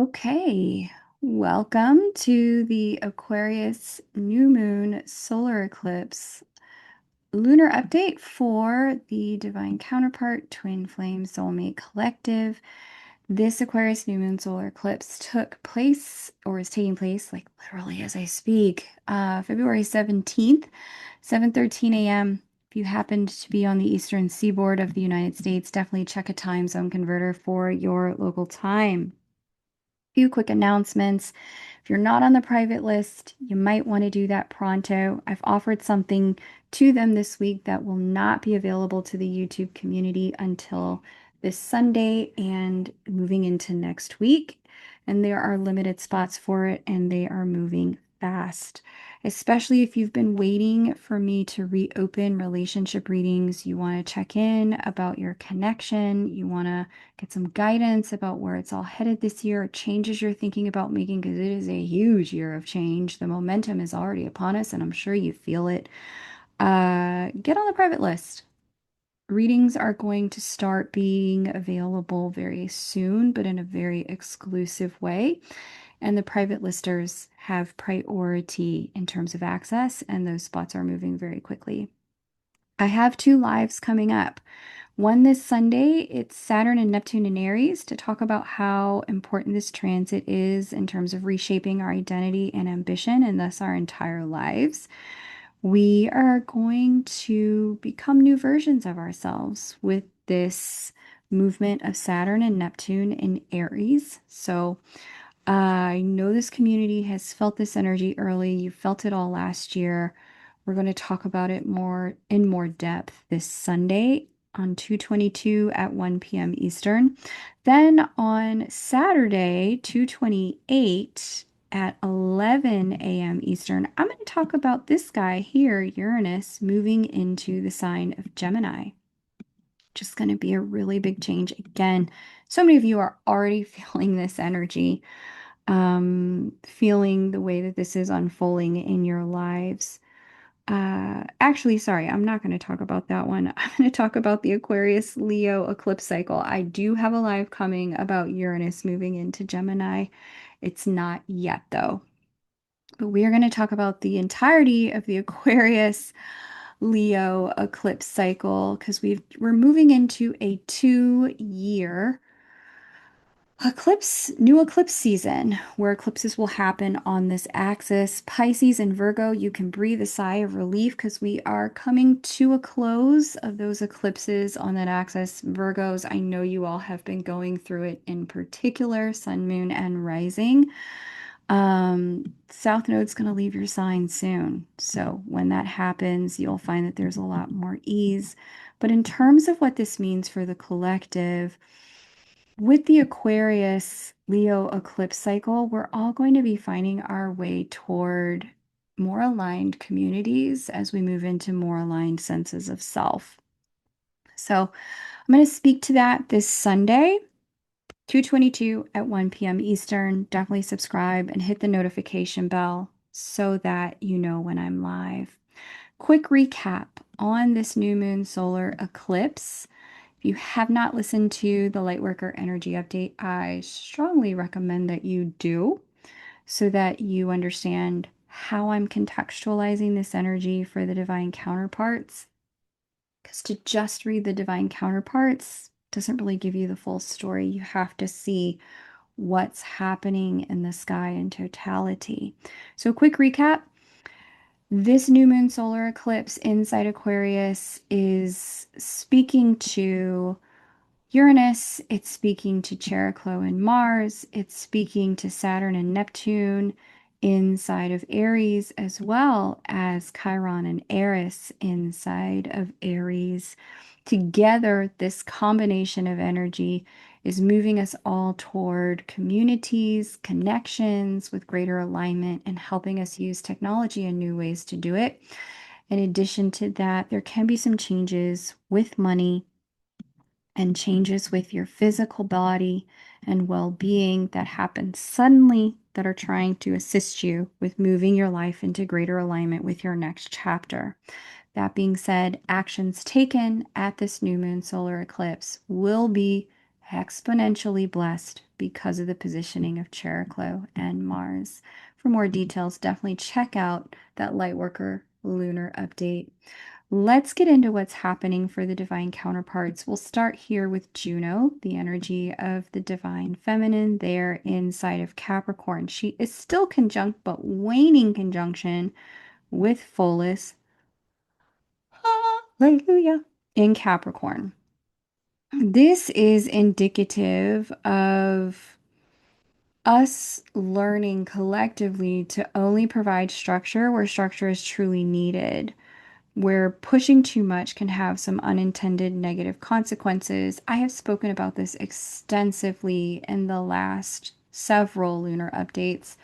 Okay, welcome to the Aquarius new moon solar eclipse lunar update for the Divine Counterpart Twin Flame Soulmate Collective. This Aquarius new moon solar eclipse took place or is taking place like literally as I speak, February 17th, 7:13 a.m. If you happened to be on the eastern seaboard of the United States, definitely check a time zone converter for your local time. Few quick announcements. If you're not on the private list, you might want to do that pronto. I've offered something to them this week that will not be available to the YouTube community until this Sunday and moving into next week. And there are limited spots for it, and they are moving fast. Especially if you've been waiting for me to reopen relationship readings, you want to check in about your connection, you want to get some guidance about where it's all headed this year, changes you're thinking about making, because it is a huge year of change. The momentum is already upon us, and I'm sure you feel it. Get on the private list. Readings are going to start being available very soon, but in a very exclusive way. And the private listers have priority in terms of access, and those spots are moving very quickly. I have two lives coming up. One this Sunday, it's Saturn and Neptune in Aries to talk about how important this transit is in terms of reshaping our identity and ambition, and thus our entire lives. We are going to become new versions of ourselves with this movement of Saturn and Neptune in Aries. So I know this community has felt this energy early. You felt it all last year. We're going to talk about it more depth this Sunday on 222 at 1 p.m. Eastern. Then on Saturday, 228 at 11 a.m. Eastern, I'm going to talk about this guy here, Uranus, moving into the sign of Gemini. Just going to be a really big change. Again, so many of you are already feeling this energy, feeling the way that this is unfolding in your lives. Actually, sorry, I'm not going to talk about that one. I'm going to talk about the Aquarius Leo eclipse cycle. I do have a live coming about Uranus moving into Gemini. It's not yet, though. But we are going to talk about the entirety of the Aquarius Leo eclipse cycle because we're moving into a 2-year new eclipse season where eclipses will happen on this axis. Pisces and Virgo, you can breathe a sigh of relief because we are coming to a close of those eclipses on that axis. Virgos, I know you all have been going through it in particular, sun, moon, and rising. South Node's going to leave your sign soon. So when that happens, you'll find that there's a lot more ease. But in terms of what this means for the collective, with the Aquarius Leo eclipse cycle, we're all going to be finding our way toward more aligned communities as we move into more aligned senses of self. So I'm going to speak to that this Sunday, 222 at 1 p.m. Eastern. Definitely subscribe and hit the notification bell so that you know when I'm live. Quick recap on this new moon solar eclipse. If you have not listened to the Lightworker Energy Update, I strongly recommend that you do so that you understand how I'm contextualizing this energy for the divine counterparts. Because to just read the divine counterparts doesn't really give you the full story. You have to see what's happening in the sky in totality. So, quick recap. This new moon solar eclipse inside Aquarius is speaking to Uranus, it's speaking to Cheroklo and Mars, it's speaking to Saturn and Neptune inside of Aries, as well as Chiron and Eris inside of Aries. Together, this combination of energy is moving us all toward communities, connections with greater alignment, and helping us use technology in new ways to do it. In addition to that, there can be some changes with money and changes with your physical body and well-being that happen suddenly that are trying to assist you with moving your life into greater alignment with your next chapter. That being said, actions taken at this new moon solar eclipse will be exponentially blessed because of the positioning of Chariklo and Mars. For more details, definitely check out that Lightworker lunar update. Let's get into what's happening for the divine counterparts. We'll start here with Juno, the energy of the divine feminine there inside of Capricorn. She is still conjunct, but waning conjunction with Pholus. Hallelujah. In Capricorn. This is indicative of us learning collectively to only provide structure where structure is truly needed, where pushing too much can have some unintended negative consequences. I have spoken about this extensively in the last several lunar updates.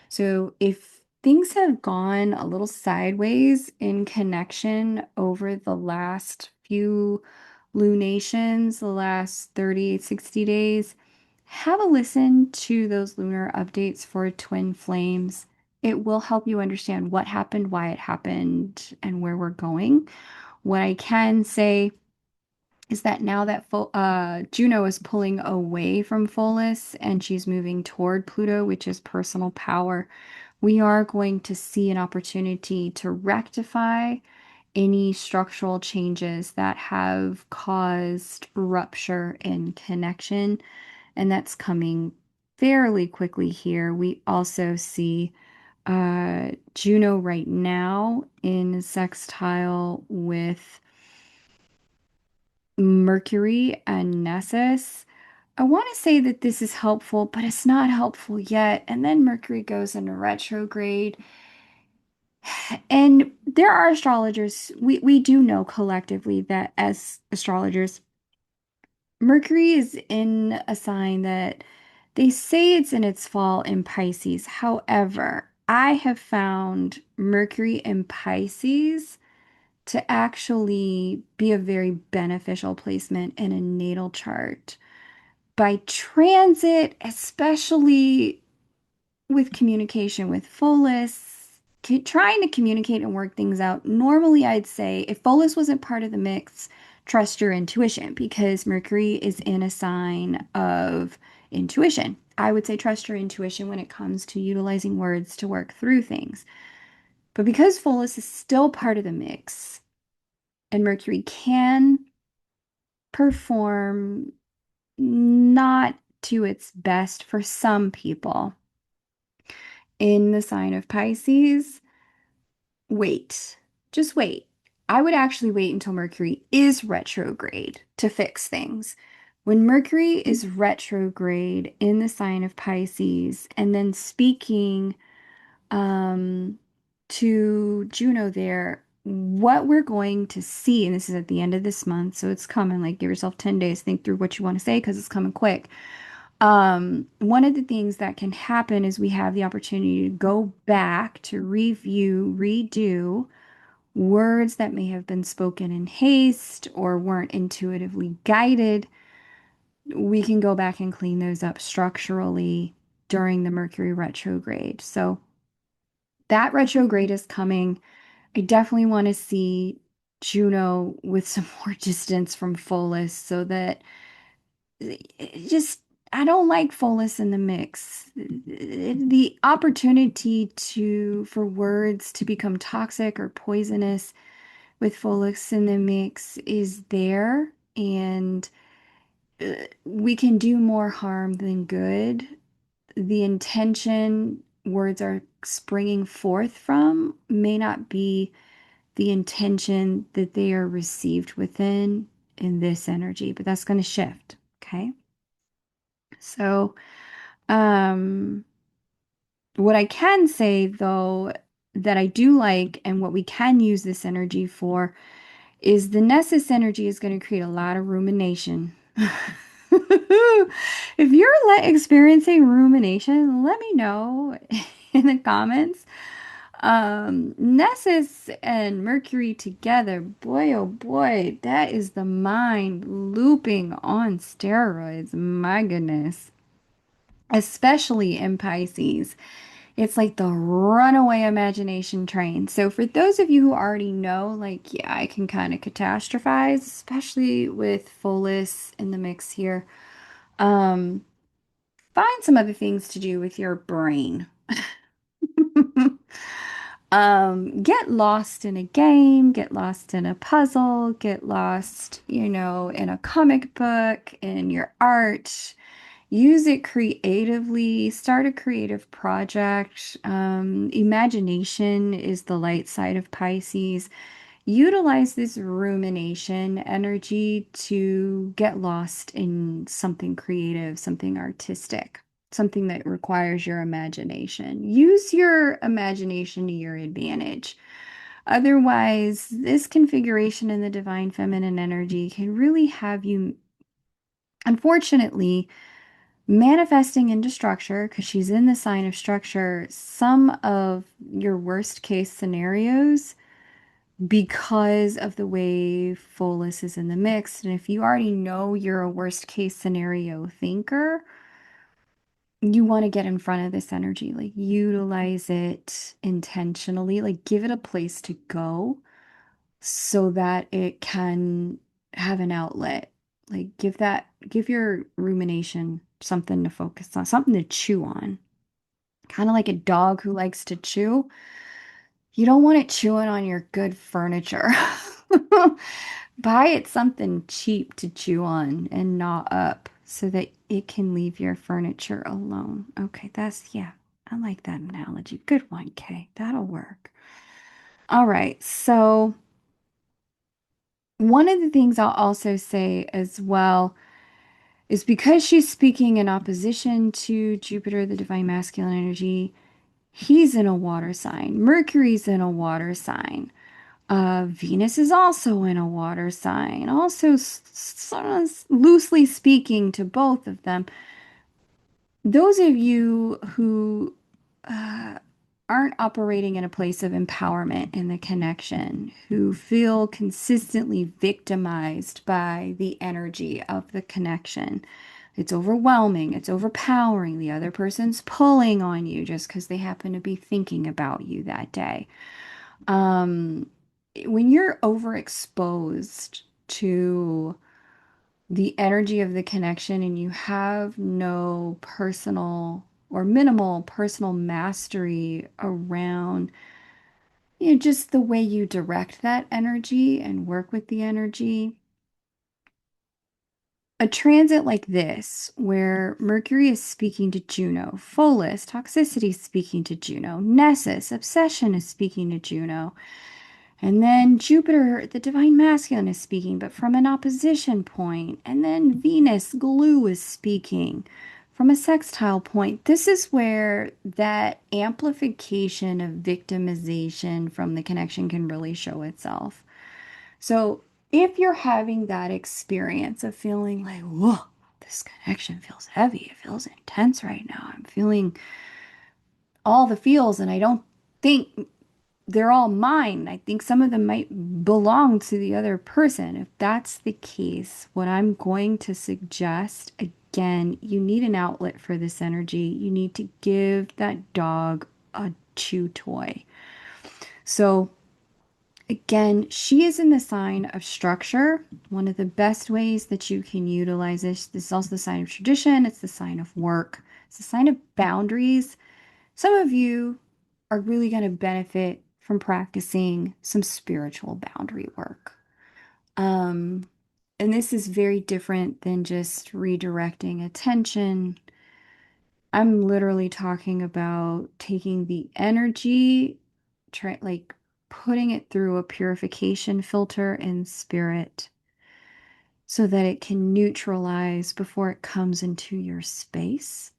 So if things have gone a little sideways in connection over the last few lunations, the last 30, 60 days, have a listen to those lunar updates for twin flames. It will help you understand what happened, why it happened, and where we're going. What I can say is that now that Juno is pulling away from Pholus and she's moving toward Pluto, which is personal power, we are going to see an opportunity to rectify any structural changes that have caused rupture in connection, and that's coming fairly quickly here. We also see Juno right now in sextile with Mercury and Nessus. I want to say that this is helpful, but it's not helpful yet. And then Mercury goes into retrograde. And there are astrologers, we do know collectively that as astrologers, Mercury is in a sign that they say it's in its fall in Pisces. However, I have found Mercury in Pisces to actually be a very beneficial placement in a natal chart. By transit, especially with communication with Pholus, trying to communicate and work things out. Normally, I'd say if Pholus wasn't part of the mix, trust your intuition because Mercury is in a sign of intuition. I would say trust your intuition when it comes to utilizing words to work through things. But because Pholus is still part of the mix and Mercury can perform not to its best for some people in the sign of Pisces, wait. Just wait. I would actually wait until Mercury is retrograde to fix things. When Mercury is retrograde in the sign of Pisces, and then speaking um, to Juno there, what we're going to see, and this is at the end of this month, so it's coming, like give yourself 10 days, think through what you want to say because it's coming quick. One of the things that can happen is we have the opportunity to go back to review, redo words that may have been spoken in haste or weren't intuitively guided. We can go back and clean those up structurally during the Mercury retrograde. So that retrograde is coming. I definitely want to see Juno with some more distance from Pholus so that just I don't like Pholus in the mix. The opportunity to for words to become toxic or poisonous with Pholus in the mix is there, and we can do more harm than good. The intention words are springing forth from may not be the intention that they are received within in this energy, but that's going to shift. Okay. So, um, what I can say though, that I do like and what we can use this energy for is the Nessus energy is going to create a lot of rumination. If you're experiencing rumination, let me know in the comments. Nessus and Mercury together, boy, oh boy, that is the mind looping on steroids. My goodness. Especially in Pisces. It's like the runaway imagination train. So for those of you who already know, like, yeah, I can kind of catastrophize, especially with Pholus in the mix here. Um, Find some other things to do with your brain. Get lost in a game, get lost in a puzzle, get lost, in a comic book, in your art. Use it creatively, start a creative project. Imagination is the light side of Pisces. Utilize this rumination energy to get lost in something creative, something artistic, something that requires your imagination. Use your imagination to your advantage. Otherwise, this configuration in the divine feminine energy can really have you, unfortunately, manifesting into structure because she's in the sign of structure, some of your worst case scenarios because of the way Pholus is in the mix. And if you already know you're a worst case scenario thinker, you want to get in front of this energy, like utilize it intentionally, like give it a place to go so that it can have an outlet. Like give your rumination something to focus on, something to chew on. Kind of like a dog who likes to chew. You don't want it chewing on your good furniture. Buy it something cheap to chew on and gnaw up so that it can leave your furniture alone. Okay, yeah, I like that analogy. Good one, Kay. That'll work. All right, so one of the things I'll also say as well is because she's speaking in opposition to Jupiter, the divine masculine energy, he's in a water sign. Mercury's in a water sign. Venus is also in a water sign. Also, sort of loosely speaking to both of them, those of you who uh, aren't operating in a place of empowerment in the connection, who feel consistently victimized by the energy of the connection, it's overwhelming, it's overpowering. The other person's pulling on you just because they happen to be thinking about you that day. Um, when you're overexposed to the energy of the connection and you have no personal or minimal personal mastery around, just the way you direct that energy and work with the energy, a transit like this, where Mercury is speaking to Juno, Pholus, toxicity is speaking to Juno, Nessus, obsession is speaking to Juno, and then Jupiter, the divine masculine, is speaking, but from an opposition point. And then Venus, glue, is speaking from a sextile point. This is where that amplification of victimization from the connection can really show itself. So if you're having that experience of feeling like, whoa, this connection feels heavy, it feels intense right now, I'm feeling all the feels, and I don't think they're all mine. I think some of them might belong to the other person. If that's the case, what I'm going to suggest, again, you need an outlet for this energy. You need to give that dog a chew toy. So, again, she is in the sign of structure. One of the best ways that you can utilize this is also the sign of tradition, it's the sign of work, it's the sign of boundaries. Some of you are really going to benefit from practicing some spiritual boundary work. Um, and this is very different than just redirecting attention. I'm literally talking about taking the energy, like putting it through a purification filter in spirit so that it can neutralize before it comes into your space.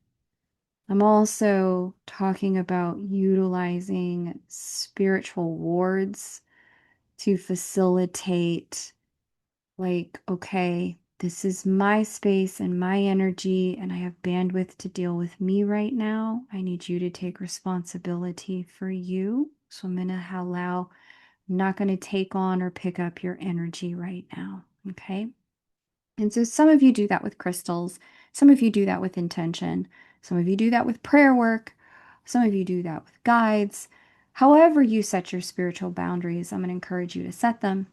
I'm also talking about utilizing spiritual wards to facilitate, like, okay, this is my space and my energy, and I have bandwidth to deal with me right now. I need you to take responsibility for you. So I'm going to allow, I'm not going to take on or pick up your energy right now. Okay. And so some of you do that with crystals, some of you do that with intention, some of you do that with prayer work, some of you do that with guides. However, you set your spiritual boundaries, I'm going to encourage you to set them.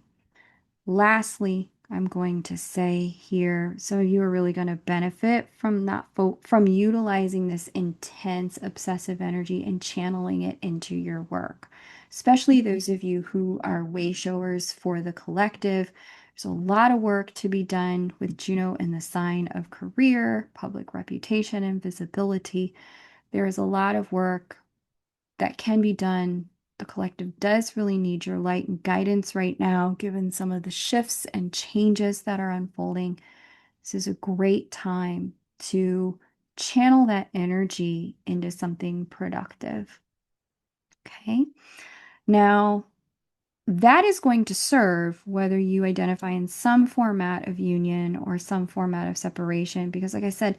Lastly, I'm going to say here. Some of you are really going to benefit from that, from utilizing this intense obsessive energy and channeling it into your work. Especially those of you who are way showers for the collective. There's a lot of work to be done with Juno in the sign of career, public reputation, and visibility. There is a lot of work that can be done. The collective does really need your light and guidance right now, given some of the shifts and changes that are unfolding. This is a great time to channel that energy into something productive. Okay. Now, that is going to serve whether you identify in some format of union or some format of separation, because, like I said,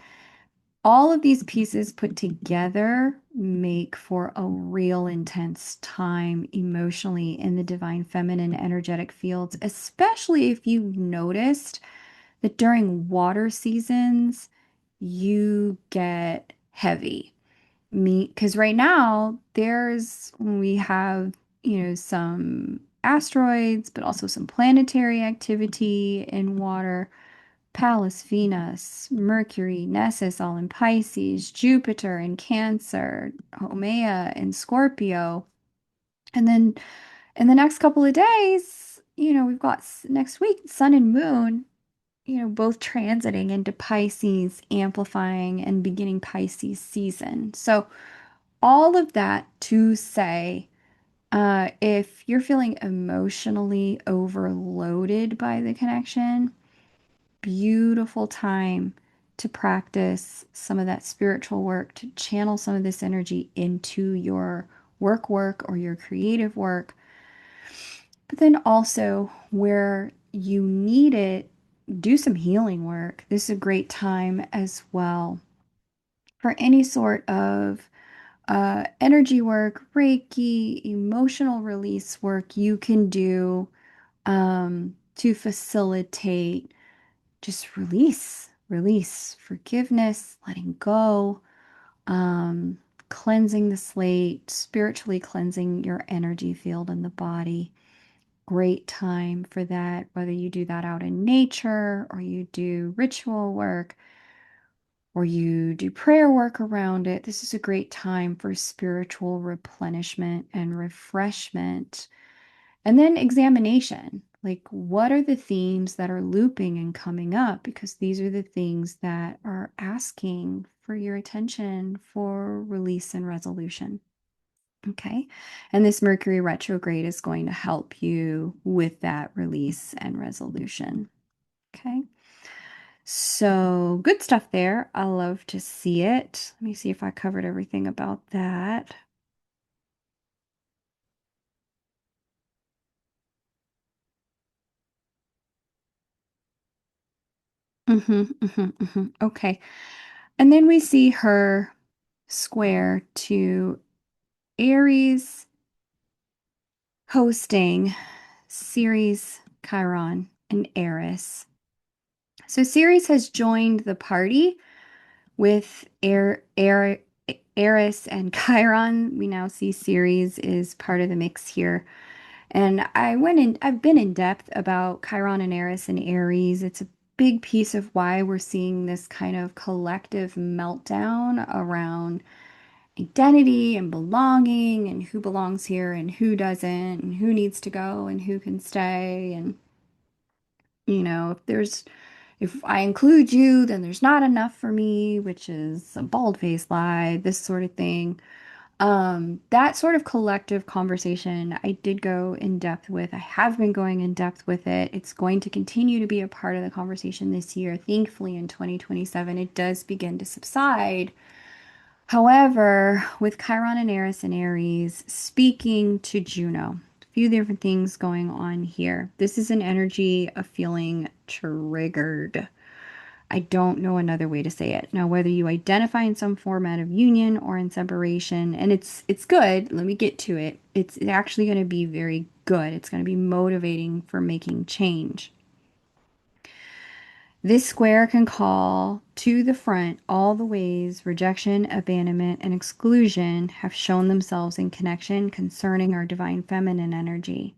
all of these pieces put together make for a real intense time emotionally in the divine feminine energetic fields, especially if you've noticed that during water seasons, you get heavy. Because right now, we have, some asteroids, but also some planetary activity in water. Pallas, Venus, Mercury, Nessus, all in Pisces, Jupiter in Cancer, Haumea in Scorpio. And then in the next couple of days, we've got next week, Sun and Moon, both transiting into Pisces, amplifying and beginning Pisces season. So, all of that to say, if you're feeling emotionally overloaded by the connection, beautiful time to practice some of that spiritual work, to channel some of this energy into your work or your creative work. But then also where you need it, do some healing work. This is a great time as well for any sort of energy work, Reiki, emotional release work you can do to facilitate just release, forgiveness, letting go, um, cleansing the slate, spiritually cleansing your energy field in the body. Great time for that, whether you do that out in nature or you do ritual work or you do prayer work around it. This is a great time for spiritual replenishment and refreshment. And then examination, like what are the themes that are looping and coming up? Because these are the things that are asking for your attention for release and resolution. Okay. And this Mercury retrograde is going to help you with that release and resolution. Okay. So good stuff there. I love to see it. Let me see if I covered everything about that. Okay. And then we see her square to Aries hosting Ceres, Chiron, and Eris. So Ceres has joined the party with Eris and Chiron. We now see Ceres is part of the mix here. And I've been in depth about Chiron and Eris and Aries. It's a big piece of why we're seeing this kind of collective meltdown around identity and belonging and who belongs here and who doesn't and who needs to go and who can stay. And, if I include you, then there's not enough for me, which is a bald-faced lie, this sort of thing. That sort of collective conversation, I did go in depth with. I have been going in depth with it. It's going to continue to be a part of the conversation this year. Thankfully, in 2027, it does begin to subside. However, with Chiron and Eris and Aries speaking to Juno, a few different things going on here. This is an energy of feeling triggered. I don't know another way to say it. Now, whether you identify in some format of union or in separation, and it's good, let me get to it. It's actually going to be very good. It's going to be motivating for making change. This square can call to the front all the ways rejection, abandonment, and exclusion have shown themselves in connection concerning our divine feminine energy.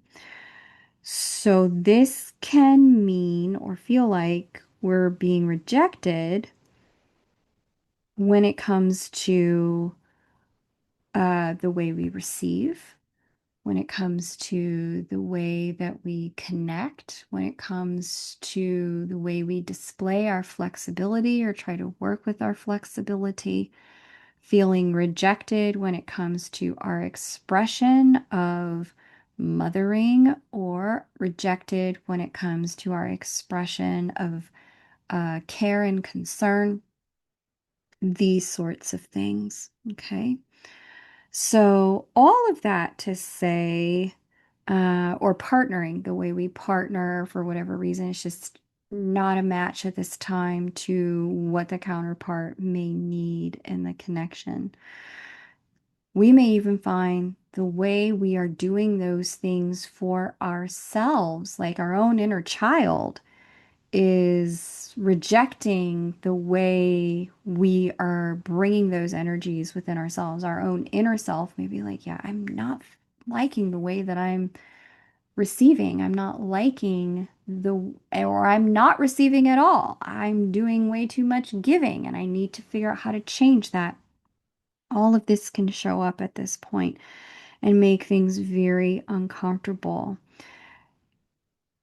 So this can mean or feel like we're being rejected when it comes to the way we receive, when it comes to the way that we connect, when it comes to the way we display our flexibility or try to work with our flexibility, feeling rejected when it comes to our expression of mothering, or rejected when it comes to our expression of care and concern, these sorts of things. Okay. So, all of that to say, or partnering, the way we partner for whatever reason, it's just not a match at this time to what the counterpart may need in the connection. We may even find the way we are doing those things for ourselves, like our own inner child, is rejecting the way we are bringing those energies within ourselves. Our own inner self may be like, yeah, I'm not liking the way that I'm receiving. I'm not liking or I'm not receiving at all. I'm doing way too much giving and I need to figure out how to change that. All of this can show up at this point and make things very uncomfortable.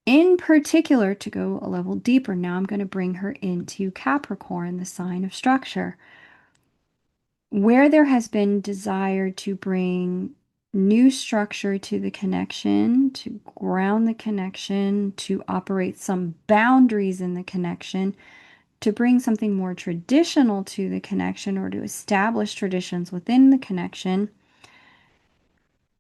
In particular, to go a level deeper, now I'm going to bring her into Capricorn, the sign of structure, where there has been desire to bring new structure to the connection, to ground the connection, to operate some boundaries in the connection, to bring something more traditional to the connection, or to establish traditions within the connection.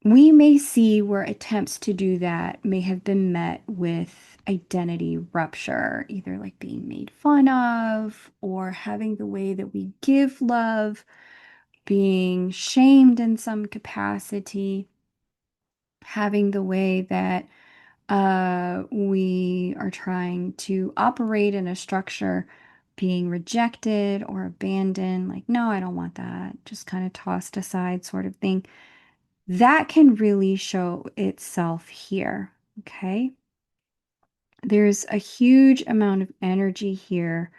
We may see where attempts to do that may have been met with identity rupture, either like being made fun of or having the way that we give love being shamed in some capacity, having the way that we are trying to operate in a structure being rejected or abandoned, like, no, I don't want that, just kind of tossed aside sort of thing. That can really show itself here. Okay. There's a huge amount of energy here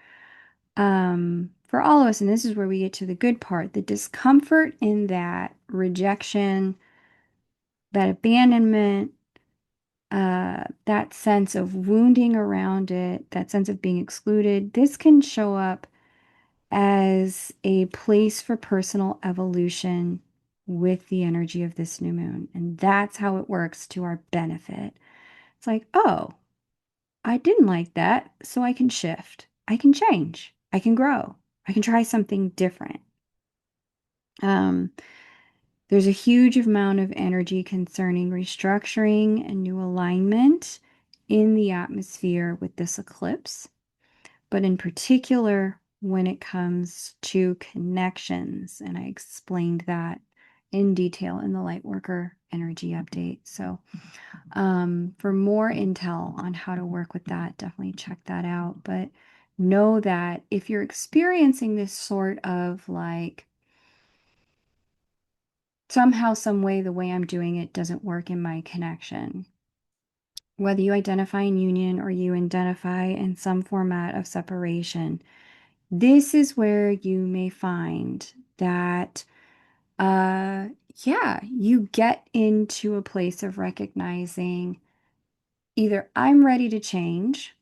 for all of us. And this is where we get to the good part, the discomfort in that rejection, that abandonment, that sense of wounding around it, that sense of being excluded. This can show up as a place for personal evolution with the energy of this new moon. And that's how it works to our benefit. It's like, oh, I didn't like that, so I can shift. I can change. I can grow. I can try something different. Um, there's a huge amount of energy concerning restructuring and new alignment in the atmosphere with this eclipse, but in particular when it comes to connections. And I explained that in detail in the Lightworker energy update. So, for more intel on how to work with that, definitely check that out. But know that if you're experiencing this sort of like, somehow, some way, the way I'm doing it doesn't work in my connection, whether you identify in union or you identify in some format of separation, this is where you may find that, uh, yeah, you get into a place of recognizing either I'm ready to change,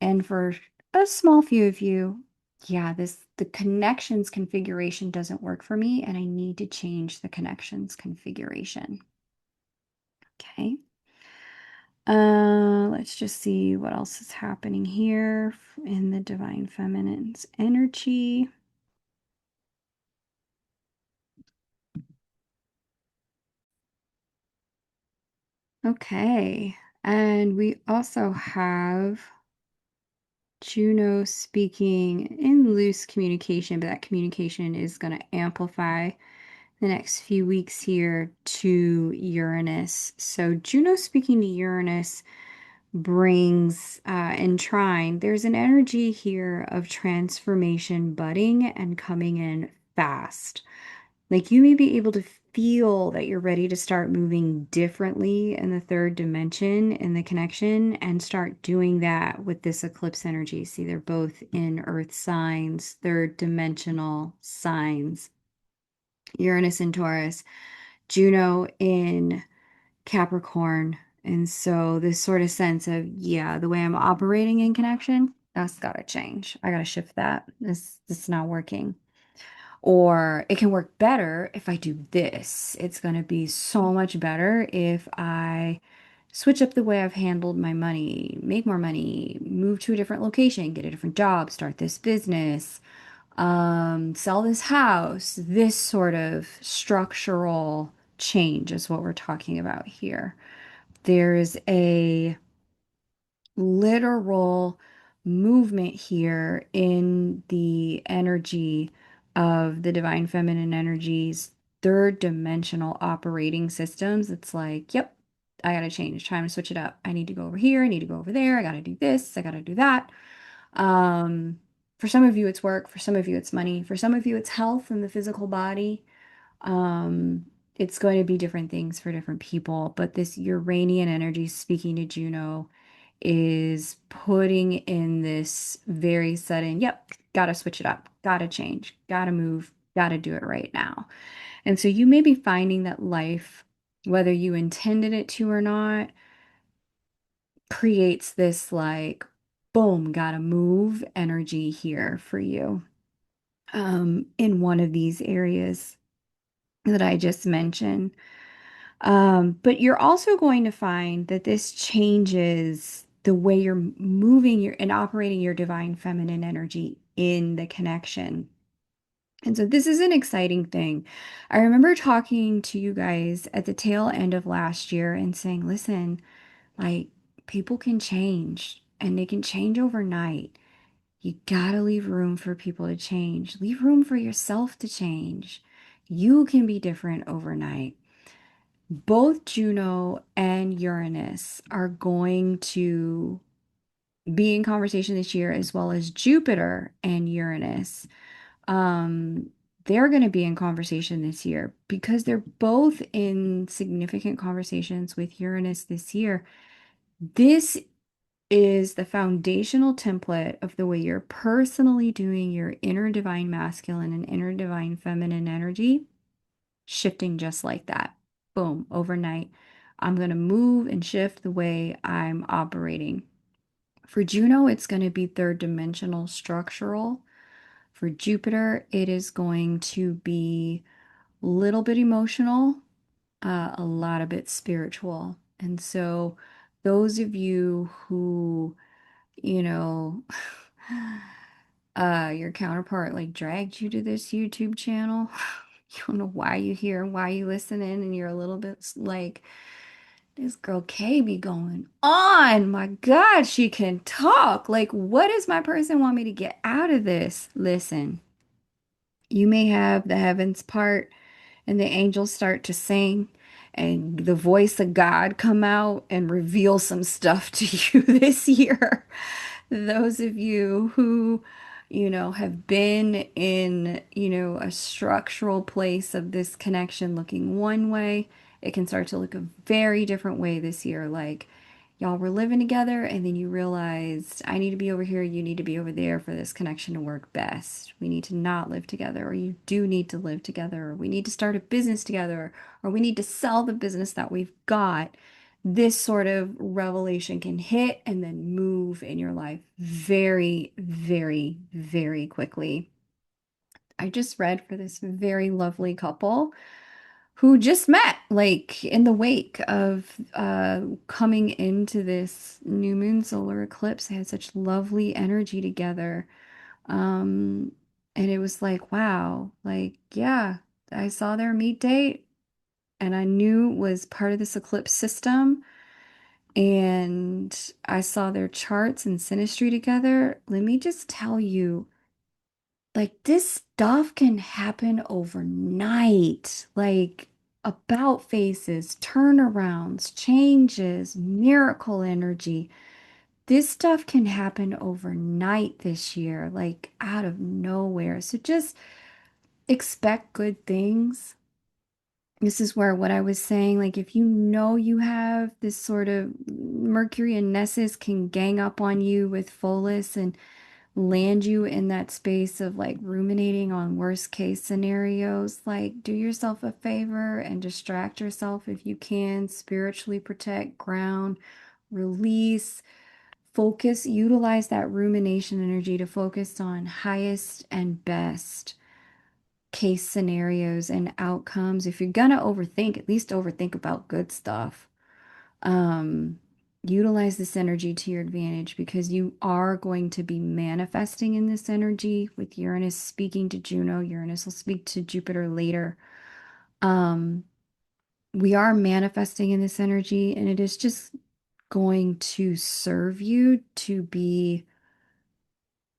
and for a small few of you, yeah, the connections configuration doesn't work for me, and I need to change the connections configuration. Okay. Let's just see what else is happening here in the Divine Feminine's energy. Okay. And we also have Juno speaking in loose communication, but that communication is going to amplify the next few weeks here to Uranus. So Juno speaking to Uranus brings in trine, there's an energy here of transformation budding and coming in fast. Like you may be able to feel that you're ready to start moving differently in the third dimension in the connection and start doing that with this eclipse energy. See, they're both in earth signs, third dimensional signs. Uranus in Taurus, Juno in Capricorn. And so this sort of sense of, yeah, the way I'm operating in connection, that's gotta change. I gotta shift that. This is not working. Or it can work better if I do this. It's gonna be so much better if I switch up the way I've handled my money, make more money, move to a different location, get a different job, start this business, sell this house. This sort of structural change is what we're talking about here. There's a literal movement here in the energy of the divine feminine energies, third dimensional operating systems. It's like, yep, I gotta change, time to switch it up. I need to go over here, I need to go over there, I gotta do this, I gotta do that. Um, for some of you, it's work, for some of you, it's money, for some of you, it's health and the physical body. It's going to be different things for different people, but this Uranian energy speaking to Juno is putting in this very sudden, yep, gotta switch it up, gotta change, gotta move, gotta do it right now. And so you may be finding that life, whether you intended it to or not, creates this like, boom, gotta move energy here for you in one of these areas that I just mentioned. But you're also going to find that this changes the way you're moving your and operating your divine feminine energy in the connection. And so this is an exciting thing. I remember talking to you guys at the tail end of last year and saying, listen, like people can change and they can change overnight. You gotta leave room for people to change. Leave room for yourself to change. You can be different overnight. Both Juno and Uranus are going to be in conversation this year, as well as Jupiter and Uranus. Um, they're going to be in conversation this year because they're both in significant conversations with Uranus this year. This is the foundational template of the way you're personally doing your inner divine masculine and inner divine feminine energy shifting just like that. Boom, overnight. I'm going to move and shift the way I'm operating. For Juno, it's going to be third dimensional structural. For Jupiter, it is going to be a little bit emotional, a lot of it spiritual. And so, those of you who, you know, your counterpart like dragged you to this YouTube channel. You don't know why you here, why you listening, and you're a little bit like, this girl K be going on. My God, she can talk. Like, what does my person want me to get out of this? Listen, you may have the heavens part and the angels start to sing and the voice of God come out and reveal some stuff to you this year. Those of you who, have been in, a structural place of this connection looking one way, it can start to look a very different way this year. Like, y'all were living together, and then you realized, I need to be over here, you need to be over there for this connection to work best. We need to not live together, or you do need to live together, or we need to start a business together, or we need to sell the business that we've got. This sort of revelation can hit and then move in your life very, very, very quickly. I just read for this very lovely couple who just met, like in the wake of coming into this new moon solar eclipse. They had such lovely energy together. Um, and it was like, wow, like, yeah, I saw their meet date and I knew it was part of this eclipse system. And I saw their charts and synastry together. Let me just tell you, like this stuff can happen overnight. Like about faces, turnarounds, changes, miracle energy. This stuff can happen overnight this year, like out of nowhere. So just expect good things. This is where what I was saying, like if you know you have this sort of Mercury and Nessus can gang up on you with Pholus and land you in that space of like ruminating on worst case scenarios, like do yourself a favor and distract yourself if you can, spiritually protect, ground, release, focus, utilize that rumination energy to focus on highest and best case scenarios and outcomes. If you're gonna overthink, at least overthink about good stuff. Um, Utilize this energy to your advantage because you are going to be manifesting in this energy with Uranus speaking to Juno. Uranus will speak to Jupiter later. Um, we are manifesting in this energy, and it is just going to serve you to be,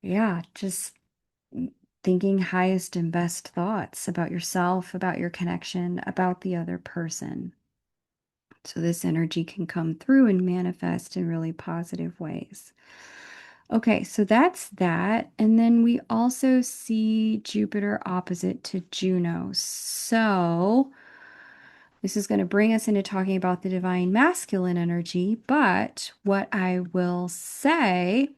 yeah, just thinking highest and best thoughts about yourself, about your connection, about the other person. So this energy can come through and manifest in really positive ways. Okay, so that's that. And then we also see Jupiter opposite to Juno. So this is going to bring us into talking about the divine masculine energy. But what I will say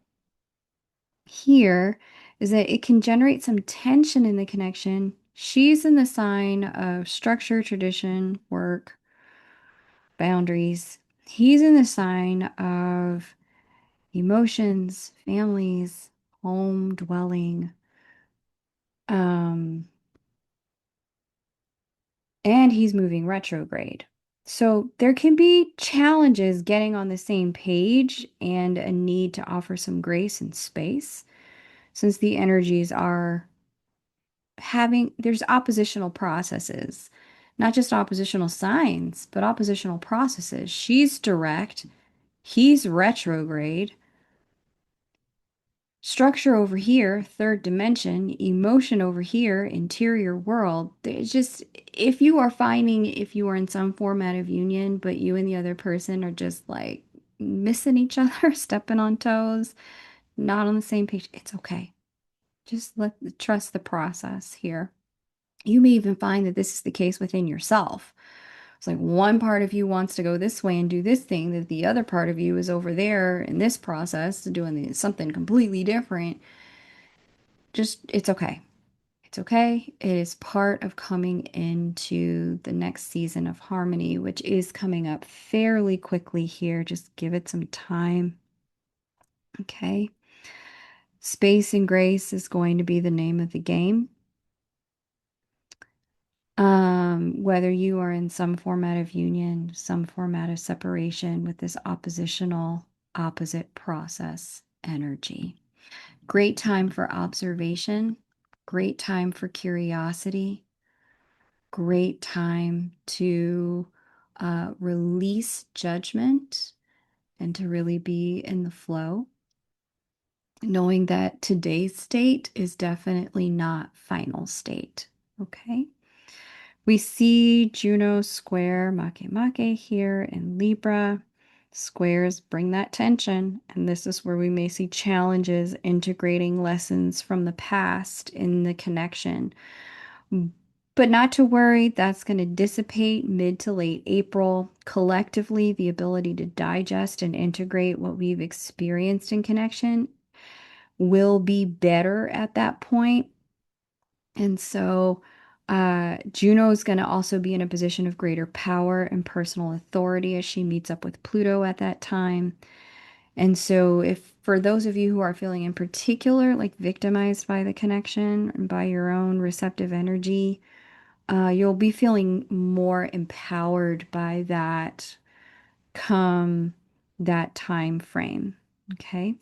here is that it can generate some tension in the connection. She's in the sign of structure, tradition, work, boundaries. He's in the sign of emotions, families, home, dwelling. Um, and he's moving retrograde. So there can be challenges getting on the same page and a need to offer some grace and space since the energies are there's oppositional processes, not just oppositional signs, but oppositional processes. She's direct, he's retrograde. Structure over here, third dimension, emotion over here, interior world. It's just, if you are finding, if you are in some format of union, but you and the other person are just like missing each other, stepping on toes, not on the same page, it's okay. Just trust the process here. You may even find that this is the case within yourself. It's like one part of you wants to go this way and do this thing, that the other part of you is over there in this process doing something completely different. Just, it's okay. It's okay. It is part of coming into the next season of harmony, which is coming up fairly quickly here. Just give it some time. Okay. Space and grace is going to be the name of the game. Whether you are in some format of union, some format of separation with this oppositional, opposite process energy. Great time for observation, great time for curiosity, great time to release judgment and to really be in the flow, knowing that today's state is definitely not final state. Okay. We see Juno square Make Make here in Libra. Squares bring that tension, and this is where we may see challenges integrating lessons from the past in the connection. But not to worry, that's going to dissipate mid to late April. Collectively, the ability to digest and integrate what we've experienced in connection will be better at that point. And so Juno is going to also be in a position of greater power and personal authority as she meets up with Pluto at that time. And so, if for those of you who are feeling in particular like victimized by the connection and by your own receptive energy, you'll be feeling more empowered by that come that time frame. Okay.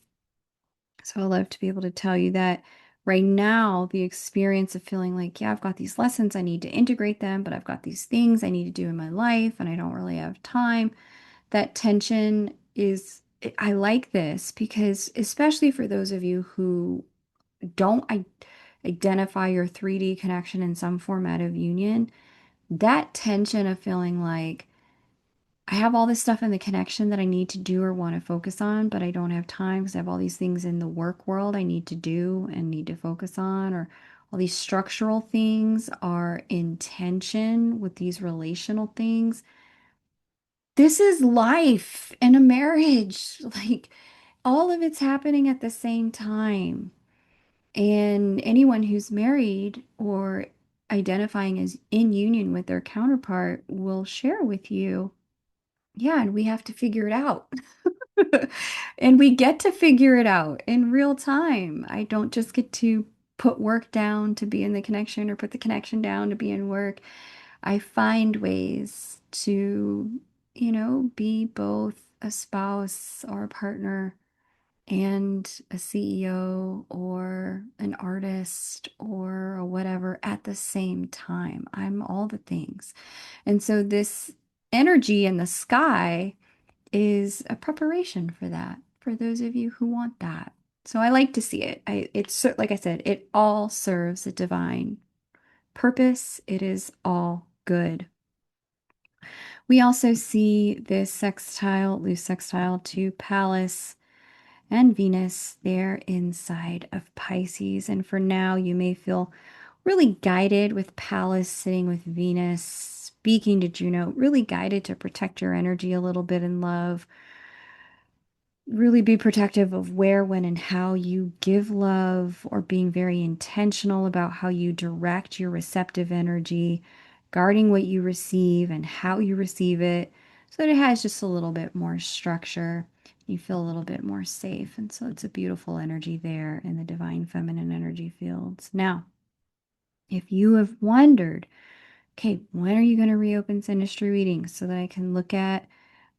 So I love to be able to tell you that right now, the experience of feeling like, yeah, I've got these lessons, I need to integrate them, but I've got these things I need to do in my life and I don't really have time. That tension is, I like this because, especially for those of you who don't identify your 3D connection in some format of union, that tension of feeling like, I have all this stuff in the connection that I need to do or want to focus on, but I don't have time because I have all these things in the work world I need to do and need to focus on, or all these structural things are in tension with these relational things. This is life in a marriage. Like all of it's happening at the same time. And anyone who's married or identifying as in union with their counterpart will share with you, yeah, and we have to figure it out. And we get to figure it out in real time. I don't just get to put work down to be in the connection or put the connection down to be in work. I find ways to, be both a spouse or a partner and a CEO or an artist or a whatever at the same time. I'm all the things. And so this energy in the sky is a preparation for that, for those of you who want that. So I like to see it. It's like I said, it all serves a divine purpose. It is all good. We also see this sextile, loose sextile to Pallas and Venus there inside of Pisces. And for now, you may feel really guided with Pallas sitting with Venus, speaking to Juno, really guided to protect your energy a little bit in love. Really be protective of where, when, and how you give love, or being very intentional about how you direct your receptive energy, guarding what you receive and how you receive it, so that it has just a little bit more structure. You feel a little bit more safe. And so it's a beautiful energy there in the divine feminine energy fields. Now, if you have wondered, okay, when are you going to reopen Sinistry readings so that I can look at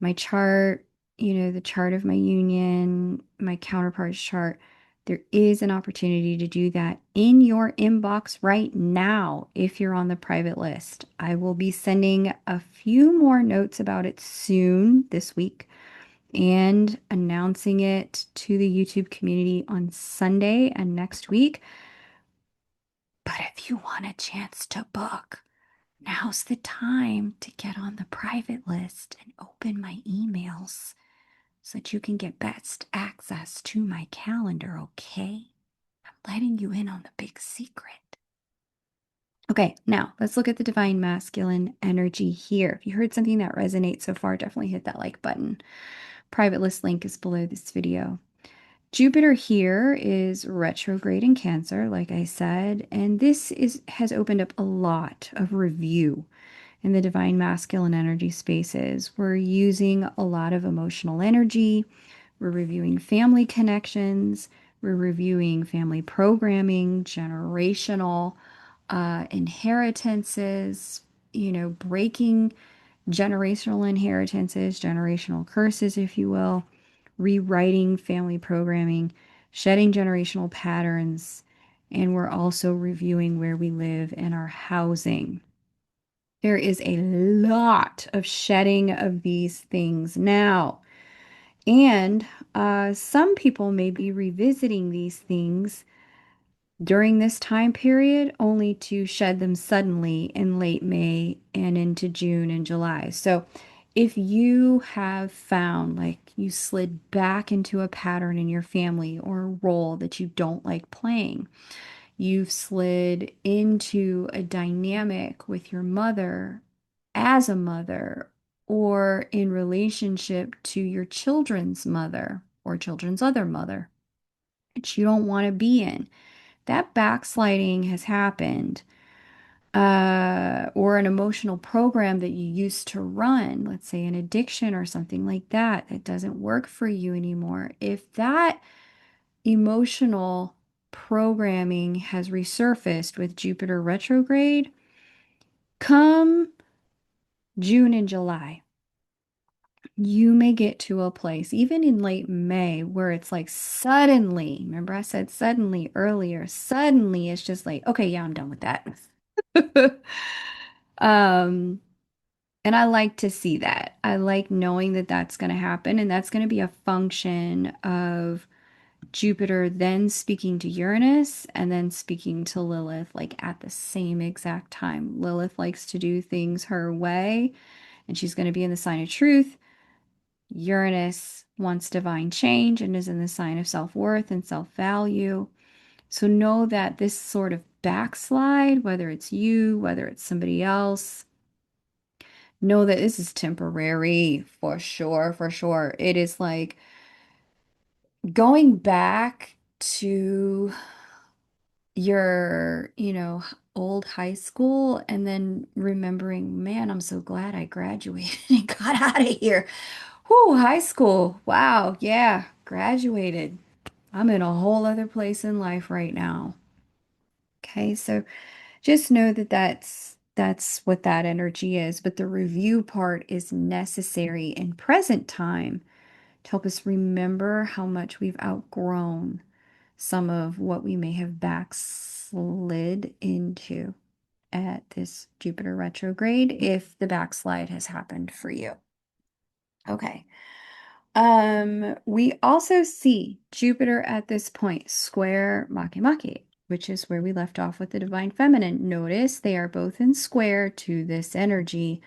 my chart, the chart of my union, my counterparts chart? There is an opportunity to do that in your inbox right now if you're on the private list. I will be sending a few more notes about it soon this week and announcing it to the YouTube community on Sunday and next week. But if you want a chance to book, now's the time to get on the private list and open my emails so that you can get best access to my calendar, okay? I'm letting you in on the big secret. Okay, now let's look at the divine masculine energy here. If you heard something that resonates so far, definitely hit that like button. Private list link is below this video. Jupiter here is retrograde in Cancer, like I said, and this has opened up a lot of review in the divine masculine energy spaces. We're using a lot of emotional energy. We're reviewing family connections. We're reviewing family programming, generational inheritances, breaking generational inheritances, generational curses, if you will, rewriting family programming, shedding generational patterns, and we're also reviewing where we live and our housing. There is a lot of shedding of these things now. And some people may be revisiting these things during this time period only to shed them suddenly in late May and into June and July. So if you have found like you slid back into a pattern in your family or a role that you don't like playing, you've slid into a dynamic with your mother as a mother or in relationship to your children's mother or children's other mother that you don't want to be in. That backsliding has happened. Or an emotional program that you used to run, let's say an addiction or something like that, that doesn't work for you anymore. If that emotional programming has resurfaced with Jupiter retrograde, come June and July, you may get to a place, even in late May, where it's like suddenly, remember I said suddenly earlier, suddenly it's just like, okay, yeah, I'm done with that. Um, and I like to see that. I like knowing that that's going to happen, and that's going to be a function of Jupiter then speaking to Uranus and then speaking to Lilith, like at the same exact time. Lilith likes to do things her way, and she's going to be in the sign of truth. Uranus wants divine change and is in the sign of self-worth and self-value. So know that this sort of backslide, whether it's you, whether it's somebody else, know that this is temporary for sure, for sure. It is like going back to your, old high school and then remembering, man, I'm so glad I graduated and got out of here. Whew, high school. Wow, yeah, graduated. I'm in a whole other place in life right now. Okay, so just know that that's what that energy is, but the review part is necessary in present time to help us remember how much we've outgrown some of what we may have backslid into at this Jupiter retrograde if the backslide has happened for you. Okay. We also see Jupiter at this point square Makemake, which is where we left off with the divine feminine. Notice they are both in square to this energy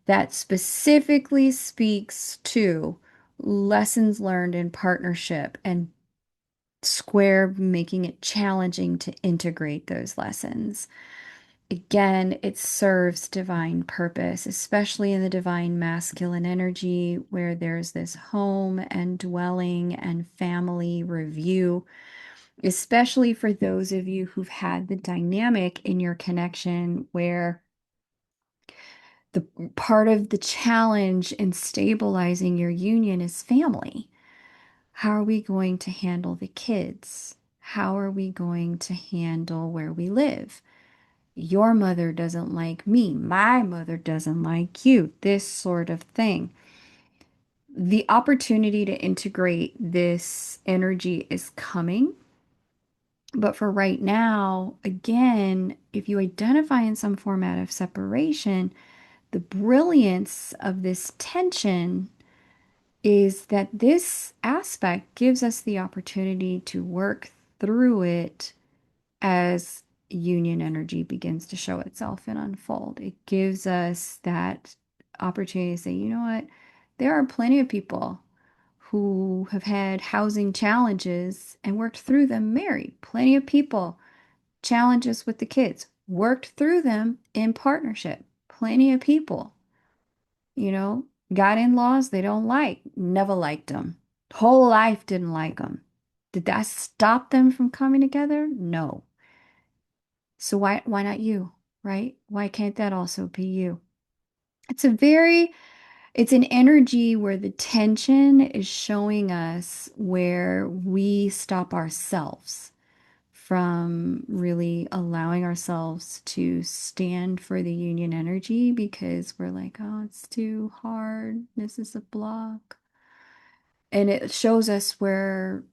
that specifically speaks to lessons learned in partnership and square making it challenging to integrate those lessons. Again, it serves divine purpose, especially in the divine masculine energy where there's this home and dwelling and family review, especially for those of you who've had the dynamic in your connection where the part of the challenge in stabilizing your union is family. How are we going to handle the kids? How are we going to handle where we live? Your mother doesn't like me. My mother doesn't like you. This sort of thing. The opportunity to integrate this energy is coming. But for right now, again, if you identify in some format of separation, the brilliance of this tension is that this aspect gives us the opportunity to work through it as union energy begins to show itself and unfold. It gives us that opportunity to say, you know what? There are plenty of people who have had housing challenges and worked through them married. Plenty of people, challenges with the kids, worked through them in partnership. Plenty of people, you know, got in-laws they don't like, never liked them. Whole life didn't like them. Did that stop them from coming together? No. So why not you, right? Why can't that also be you? It's a very it's an energy where the tension is showing us where we stop ourselves from really allowing ourselves to stand for the union energy because we're like, oh, it's too hard. This is a block. And it shows us where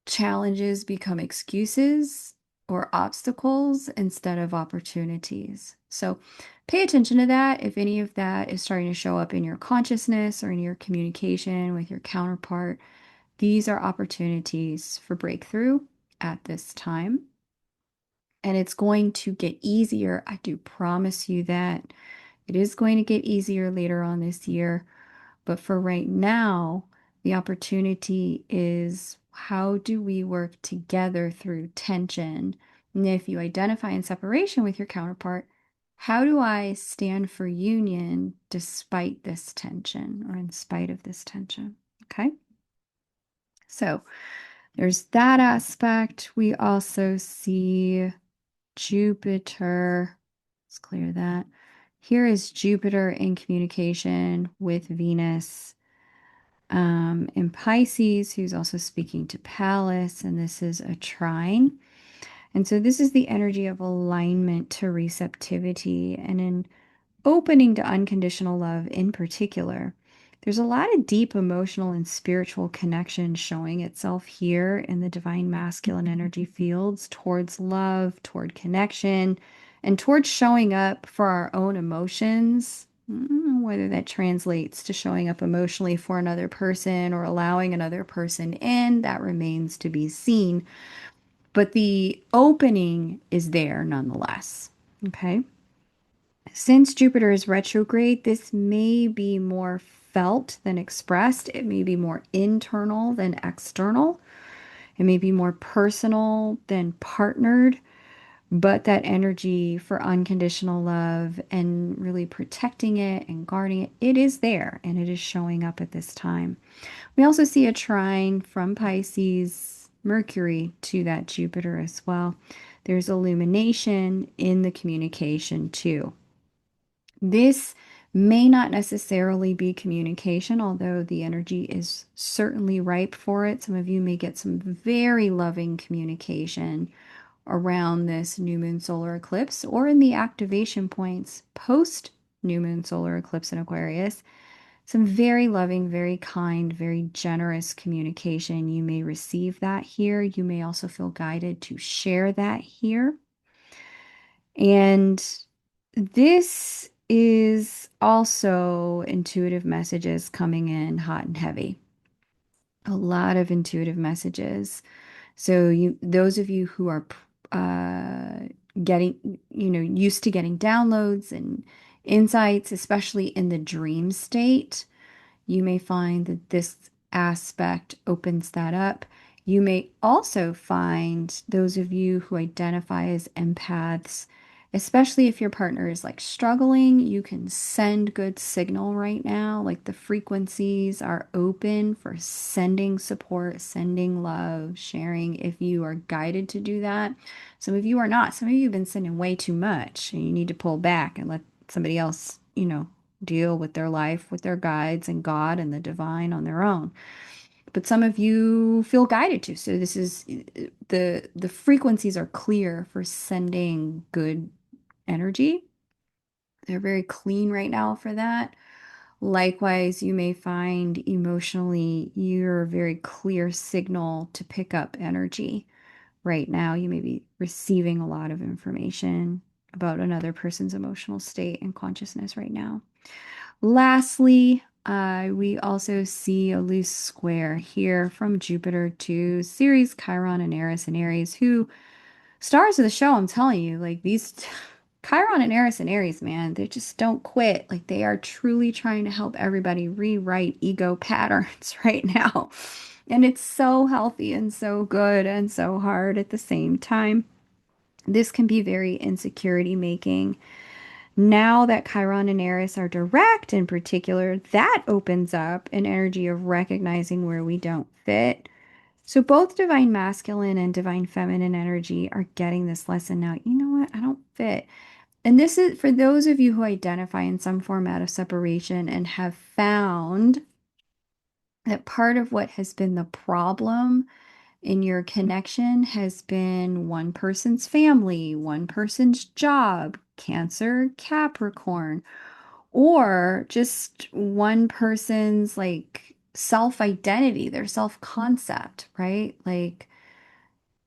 challenges become excuses or obstacles instead of opportunities. So pay attention to that. If any of that is starting to show up in your consciousness or in your communication with your counterpart, these are opportunities for breakthrough at this time. And it's going to get easier. I do promise you that it is going to get easier later on this year. But for right now, the opportunity is how do we work together through tension? And if you identify in separation with your counterpart, how do I stand for union despite this tension or in spite of this tension? Okay. So there's that aspect. We also see Jupiter. Let's clear that. Here is Jupiter in communication with Venus in Pisces, who's also speaking to Pallas, and this is a trine. And so this is the energy of alignment to receptivity and in opening to unconditional love in particular. There's a lot of deep emotional and spiritual connection showing itself here in the divine masculine energy fields towards love, toward connection, and towards showing up for our own emotions. Whether that translates to showing up emotionally for another person or allowing another person in, that remains to be seen. But the opening is there nonetheless. Okay. Since Jupiter is retrograde, this may be more felt than expressed. It may be more internal than external. It may be more personal than partnered. but that energy for unconditional love and really protecting it and guarding it, it is there and it is showing up at this time. We also see a trine from Pisces, Mercury to that Jupiter as well. There's illumination in the communication too. This may not necessarily be communication, although the energy is certainly ripe for it. Some of you may get some very loving communication around this new moon solar eclipse or in the activation points post new moon solar eclipse in Aquarius. Some very loving, very kind, very generous communication. You may receive that here. You may also feel guided to share that here. And this is also intuitive messages coming in hot and heavy. A lot of intuitive messages. So those of you who are uh, getting, used to getting downloads and insights, especially in the dream state, you may find that this aspect opens that up. You may also find those of you who identify as empaths, especially if your partner is like struggling, you can send good signal right now. Like the frequencies are open for sending support, sending love, sharing if you are guided to do that. Some of you are not. Some of you have been sending way too much and you need to pull back and let somebody else, deal with their life, with their guides and God and the divine on their own. But some of you feel guided to. So this is the frequencies are clear for sending good energy. They're very clean right now for that. Likewise, you may find emotionally you're a very clear signal to pick up energy. Right now, you may be receiving a lot of information about another person's emotional state and consciousness right now. Lastly, we also see a loose square here from Jupiter to Ceres, Chiron, and Eris, who stars of the show, I'm telling you, like these Chiron and Aries, man, they just don't quit. Like they are truly trying to help everybody rewrite ego patterns right now. And it's so healthy and so good and so hard at the same time. This can be very insecurity making. Now that Chiron and Eris are direct in particular, that opens up an energy of recognizing where we don't fit. So both divine masculine and divine feminine energy are getting this lesson now. You know what? I don't fit. And this is for those of you who identify in some format of separation and have found that part of what has been the problem in your connection has been one person's family, one person's job, Cancer, Capricorn, or just one person's like self-identity, their self-concept, right? Like,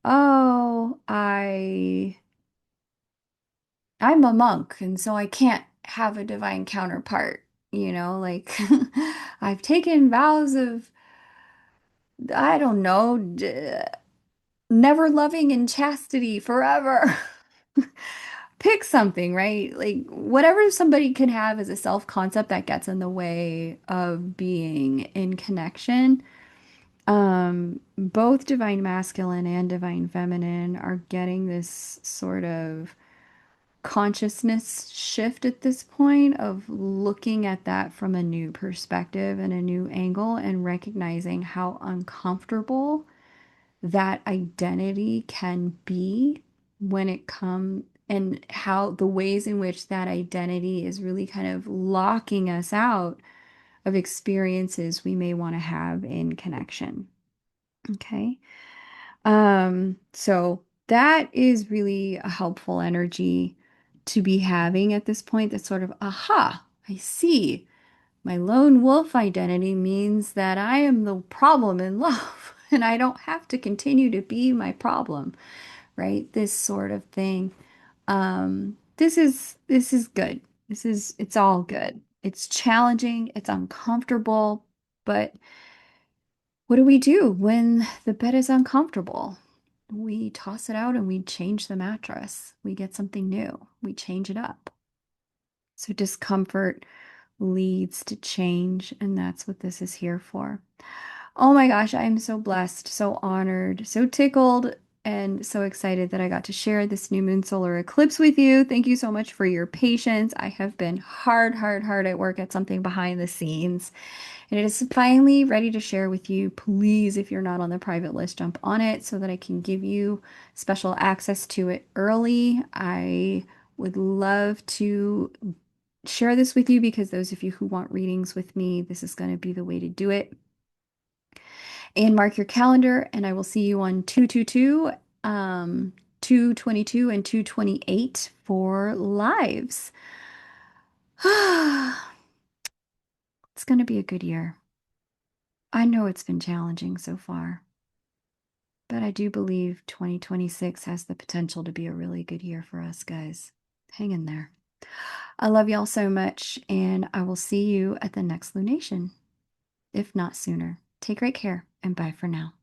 oh, I'm a monk and so I can't have a divine counterpart, like I've taken vows of I don't know, never loving in chastity forever. Pick something, right? Like whatever somebody can have as a self-concept that gets in the way of being in connection. Both divine masculine and divine feminine are getting this sort of consciousness shift at this point of looking at that from a new perspective and a new angle and recognizing how uncomfortable that identity can be when it comes and how the ways in which that identity is really kind of locking us out of experiences we may want to have in connection. Okay. So that is really a helpful energy to be having at this point. That's sort of, aha, I see. My lone wolf identity means that I am the problem in love and I don't have to continue to be my problem, right? This sort of thing. This is good. It's all good. It's challenging, it's uncomfortable, but what do we do when the bed is uncomfortable? We toss it out and we change the mattress. We get something new. We change it up. So discomfort leads to change, and that's what this is here for. Oh my gosh, I am so blessed, so honored, so tickled and so excited that I got to share this new moon solar eclipse with you. Thank you so much for your patience. I have been hard at work at something behind the scenes, and it is finally ready to share with you. Please, if you're not on the private list, jump on it so that I can give you special access to it early. I would love to share this with you because those of you who want readings with me, this is going to be the way to do it. And mark your calendar, and I will see you on 222, 222, and 228 for lives. It's going to be a good year. I know it's been challenging so far, but I do believe 2026 has the potential to be a really good year for us, guys. Hang in there. I love y'all so much, and I will see you at the next lunation, if not sooner. Take great care, and bye for now.